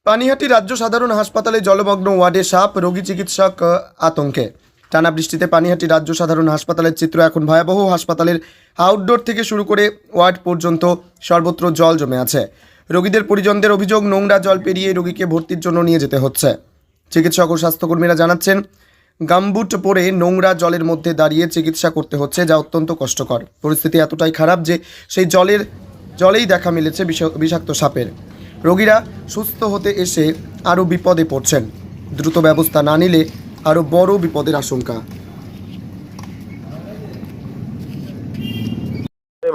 পানিহাটি রাজ্য সাধারণ হাসপাতালে জলমগ্ন ওয়ার্ডে সাপ, রোগী চিকিৎসক আতঙ্কে। টানা বৃষ্টিতে পানিহাটি রাজ্য সাধারণ হাসপাতালের চিত্র এখন ভয়াবহ। হাসপাতালের আউটডোর থেকে শুরু করে ওয়ার্ড পর্যন্ত সর্বত্র জল জমে আছে। রোগীদের পরিজনদের অভিযোগ, নোংরা জল পেরিয়ে রোগীকে ভর্তির জন্য নিয়ে যেতে হচ্ছে। চিকিৎসক ও স্বাস্থ্যকর্মীরা জানাচ্ছেন, গামবুট পরে নোংরা জলের মধ্যে দাঁড়িয়ে চিকিৎসা করতে হচ্ছে, যা অত্যন্ত কষ্টকর। পরিস্থিতি এতটাই খারাপ যে সেই জলেই দেখা মিলেছে বিষাক্ত সাপের। রোগীরা সুস্থ হতে এসে আরও বিপদে পড়ছেন। দ্রুত ব্যবস্থা না নিলে আরও বড় বিপদের আশঙ্কা।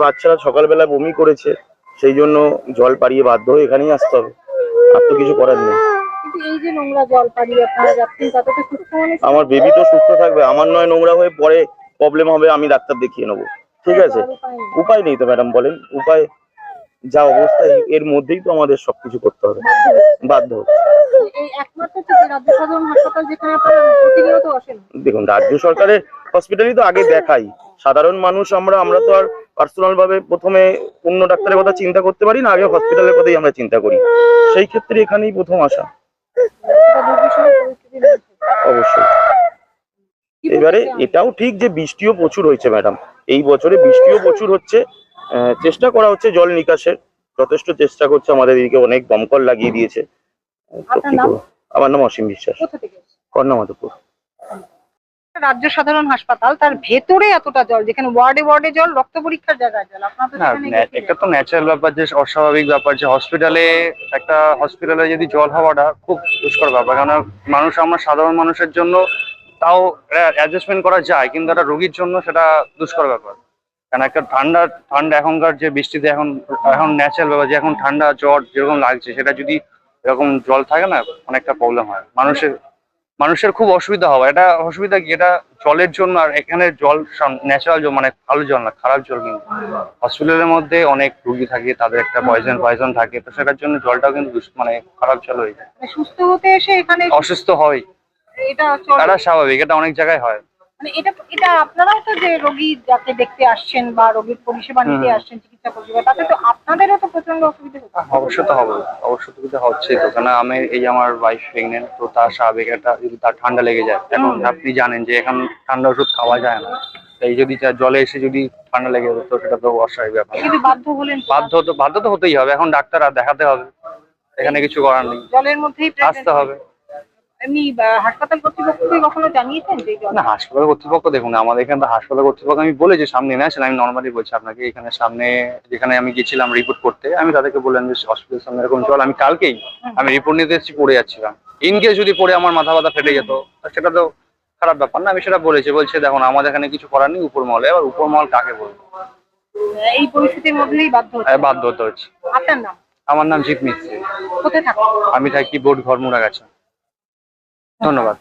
বাচ্চারা সকালবেলা বমি করেছে, সেই জন্য জল পাড়িয়ে বাধ্য হয়ে এখানেই আসতে হবে, আর তো কিছু করার নেই। এই যে নোংরা জল পাড়িয়ে আপনারা যাচ্ছেন, তাতে তো সুস্থ মানুষ, আমার বেবি তো সুস্থ থাকবে, আমার নয় নোংরা হয়ে পরে প্রবলেম হবে, আমি ডাক্তার দেখিয়ে নেবো। ঠিক আছে, উপায় নেই তো ম্যাডাম, বলেন উপায় যা অবস্থা এর মধ্যেই তো আমাদের সবকিছু করতে হবে, বাধ্য হচ্ছে। এই একমাত্র তো রাজ্য সাধারণ হাসপাতাল যেখানে আপনারা প্রতিনিয়ত আসেন। দেখুন, রাজ্য সরকারের হসপিটালই তো আগে দেখাই, সাধারণ মানুষ আমরা তো আর পার্সোনাল ভাবে প্রথমে অন্য ডাক্তারের কথা চিন্তা করতে পারি না, আগে হসপিটালের কথাই আমরা চিন্তা করি। সেই ক্ষেত্রে এখানেই প্রথম আসা। অবশ্যই। এবারে এটাও ঠিক যে বৃষ্টিও প্রচুর হয়েছে ম্যাডাম, এই বছরে বৃষ্টিও প্রচুর হচ্ছে। চেষ্টা করা হচ্ছে জল নিকাশের, যথেষ্ট চেষ্টা করছে, আমাদের এদিকে অনেক দমকল লাগিয়ে দিয়েছে। আমার নাম অসীম বিশ্বাস, কর্ণমাধবপুর। রাজ্য সাধারণ হাসপাতাল, তার ভেতরে এতটা জল, যেখানে ওয়ার্ডে ওয়ার্ডে জল, রক্ত পরীক্ষার জায়গায় জল। একটা তো ন্যাচারাল ব্যাপার, যে অস্বাভাবিক ব্যাপার যে হসপিটালে যদি জল হওয়াটা খুব দুষ্কর ব্যাপার। কারণ আমরা সাধারণ মানুষের জন্য তাও অ্যাডজাস্টমেন্ট করা যায়, কিন্তু একটা রোগীর জন্য সেটা দুষ্কর ব্যাপার। কারণ একটা ঠান্ডা এখনকার যে বৃষ্টিতে এখন ন্যাচারাল ব্যাপার, যে এখন ঠান্ডা জ্বর যেরকম লাগছে, সেটা যদি এরকম জল থাকে না, অনেকটা প্রবলেম হয়, মানুষের খুব অসুবিধা হবে। এটা অসুবিধা কি, এটা জলের জন্য। আর এখানে জল ন্যাচারাল জল, মানে ভালো জল না, খারাপ জল। কিন্তু হসপিটালের মধ্যে অনেক রোগী থাকে, তাদের একটা পয়জন থাকে, তো সেটার জন্য জলটাও কিন্তু মানে খারাপ জল হয়ে যায়। সুস্থ হতে এসে এখানে অসুস্থ হয়, এটা স্বাভাবিক, এটা অনেক জায়গায় হয়। মানে এটা আপনারাও তো যে রোগী যাকে দেখতে আসছেন বা রোগীর পরিষেবা নিতে আসছেন, চিকিৎসা পরিষেবা, তাতে তো আপনাদেরও তো প্রচন্ড অসুবিধা হচ্ছে। অবশ্যই তো হবে, অসুবিধা হচ্ছে তো। কারণ এই আমার ওয়াইফ প্রেগনেন্ট, তো তার স্বাভাবিক একটা, যদি তার ঠান্ডা লেগে যায়, এখন আপনি জানেন যে এখন ঠান্ডা ওষুধ খাওয়া যায় না, এই যদি জলে এসে যদি ঠান্ডা লেগে যেত, তো সেটা তো অস্বাভাবিক ব্যাপার। কিন্তু বাধ্য তো হতেই হবে, এখন ডাক্তার আর দেখাতে হবে, এখানে কিছু করার নেই, জলের মধ্যেই আসতে হবে। এমনি হাসপাতাল কর্তৃপক্ষকে কখনো জানিয়েছেন যে না, হাসপাতাল কর্তৃপক্ষ দেখুন, আমাদের এখানে হাসপাতাল কর্তৃপক্ষ আমি বলেছি সামনে না আসেন, আমি নর্মালি বলছি আপনাকে, এখানে সামনে যেখানে আমি গেছিলাম রিপোর্ট করতে, আমি তাদেরকে বললাম যে হসপিটালের সামনে এরকম জল, আমি কালকেই আমি রিপোর্ট নিতে এসেছি, পড়ে যাচ্ছিলাম, ইনকেস যদি পড়ে আমার মাথা ফেটে যেত, সেটা তো খারাপ ব্যাপার না। আমি সেটা বলছে দেখুন, আমাদের এখানে কিছু করার নেই, উপর মহলে। এবার উপর মহল কাকে বলবো, এই পরিস্থিতির মধ্যেই বাধ্য হতে হচ্ছে। আপনার নাম? আমার নাম জিৎ মিস্ত্রি। কোথায় থাকেন? আমি থাকি বোর্ড ঘর মুড়া গেছে। ধন্যবাদ।